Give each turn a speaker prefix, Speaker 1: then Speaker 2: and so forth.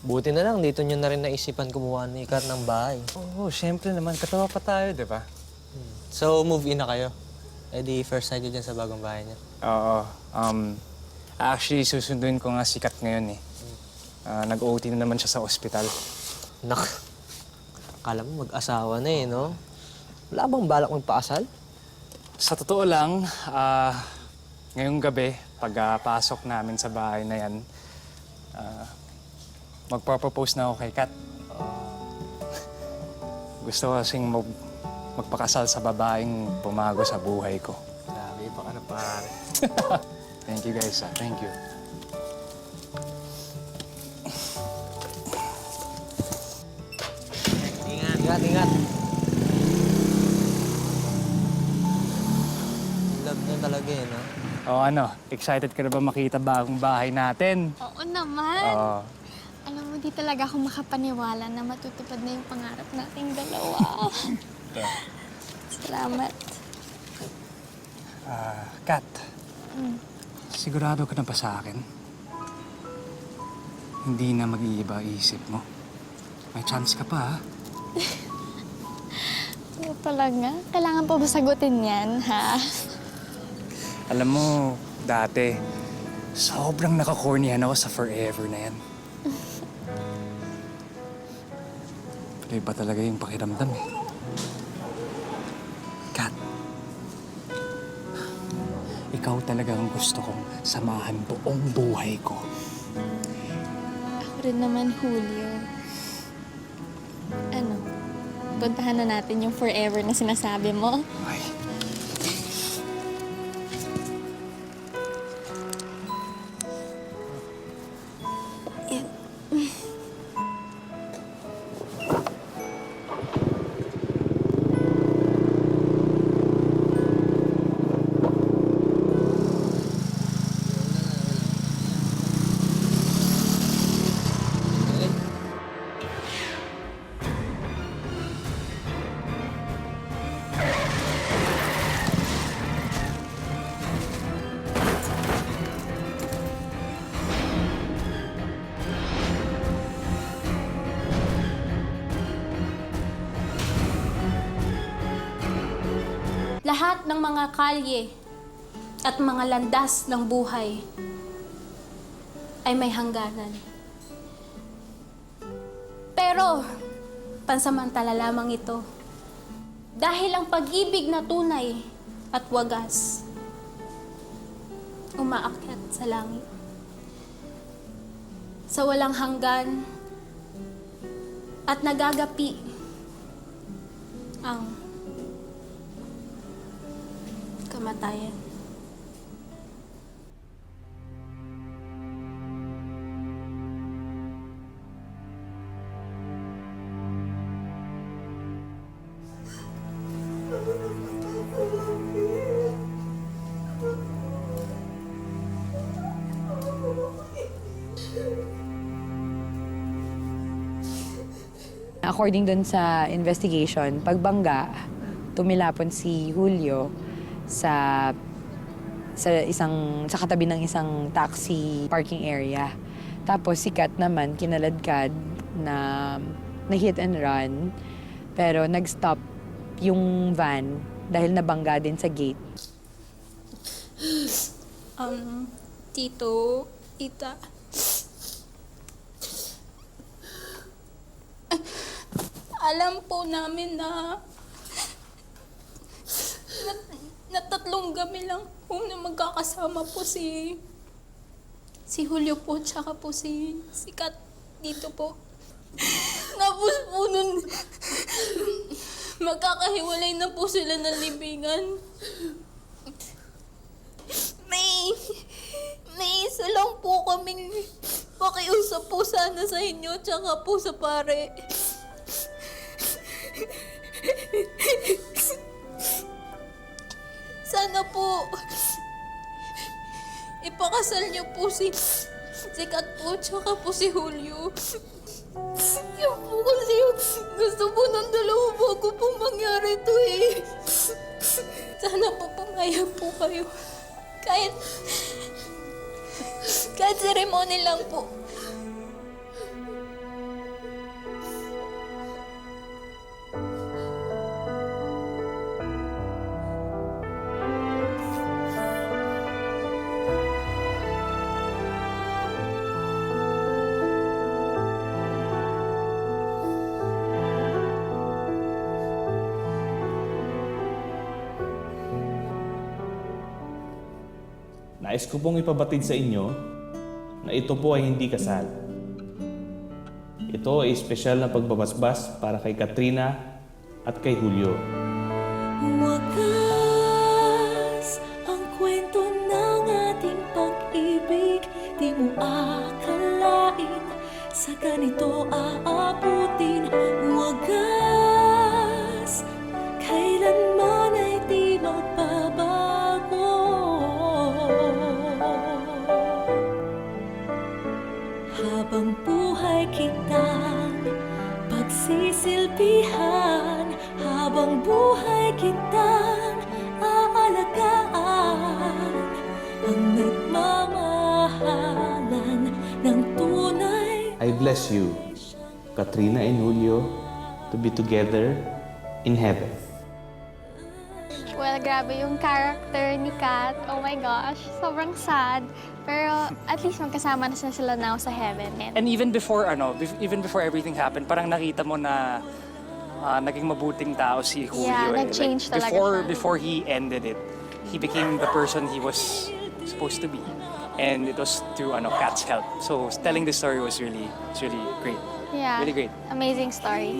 Speaker 1: Buti na lang, dito nyo na rin naisipan kumuha ni Kat ng bahay.
Speaker 2: Oo, syempre naman. Katawa pa tayo, di ba?
Speaker 1: So, move in na kayo? Eh di, first night nyo dyan sa bagong bahay niya.
Speaker 2: Oo. Actually, susunduin ko nga si Kat ngayon eh. Nag-OT na naman siya sa ospital.
Speaker 1: Nak, akala mo mag-asawa na eh, no? Wala bang balak magpaasal?
Speaker 2: Sa totoo lang, ngayong gabi, pagpasok namin sa bahay na yan, magpapropose na ako kay Kat. Gusto ko kasing magpakasal sa babaeng pumago sa buhay ko.
Speaker 1: Grabe, baka na pare.
Speaker 2: Thank you guys, thank you.
Speaker 1: Ingat. Ingat, ingat. Love nyo talaga eh, no?
Speaker 2: O ano, excited ka na ba makita bagong bahay natin?
Speaker 3: Oo naman.
Speaker 2: Oo.
Speaker 3: Alam mo, di talaga ako makapaniwala na matutupad na yung pangarap nating dalawa. Salamat.
Speaker 2: Kat, sigurado ka na ba sa akin? Hindi na mag-iiba isip mo. May chance ka pa, ha?
Speaker 3: Oo talaga? Kailangan pa ba sagutin yan, ha?
Speaker 2: Alam mo, dati, sobrang nakakornihan ako sa forever na yan. Pero iba talaga yung pakiramdam eh. Kat, ikaw talaga ang gusto kong samahan buong buhay ko.
Speaker 3: Ako rin naman, Julio. Ano? Puntahan na natin yung forever na sinasabi mo.
Speaker 2: Ay.
Speaker 4: Lahat ng mga kalye at mga landas ng buhay ay may hangganan. Pero, pansamantala lamang ito. Dahil ang pag-ibig na tunay at wagas, umaakyat sa langit. Sa walang hanggan at nagagapi ang kamatayan.
Speaker 5: According dun sa investigation, pagbangga, tumilapon si Julio sa katabi ng isang taxi parking area. Tapos si Kat naman kinaladkad na hit and run, pero nag-stop yung van dahil nabangga din sa gate.
Speaker 4: Tito, Tita. Alam po namin na tatlong gabi lang po na magkakasama po si Julio po, tsaka po si Kat dito po. Tapos po nun, magkakahiwalay na po sila ng libingan. May isa lang po kaming pakiusap po sana sa inyo, tsaka po sa pare. Sana po ipakasal niyo po si Kat po, tsaka po si Julio. Yan po kasi yung gusto po ng dalawa bago po mangyari ito eh. Sana po pumayag po kayo. Kahit ceremony lang po.
Speaker 6: Nais ko pong ipabatid sa inyo na ito po ay hindi kasal. Ito ay espesyal na pagbabasbas para kay Katrina at kay Julio.
Speaker 7: Wagas ang kwento ng ating pag-ibig. Di mo akalain sa ganito aabutin. Wagas, kailanman ay di magbabago. Habang buhay kitang pagsisilbihan, habang buhay kitang aalagaan, ang nagmamahalan ng tunay.
Speaker 6: I bless you, Katrina and Julio, to be together in heaven.
Speaker 3: Well, grabe yung character ni Kat. Oh my gosh, sobrang sad. Pero at least magkasama na sila now sa heaven.
Speaker 2: And even before everything happened, parang nakita mo na naging mabuting tao si Julio.
Speaker 3: Yeah,
Speaker 2: eh.
Speaker 3: nag-change talaga siya.
Speaker 2: Before he ended it, he became the person he was supposed to be. And it was through Kat's help. So telling the story was really great.
Speaker 3: Yeah.
Speaker 2: Really great.
Speaker 3: Amazing story.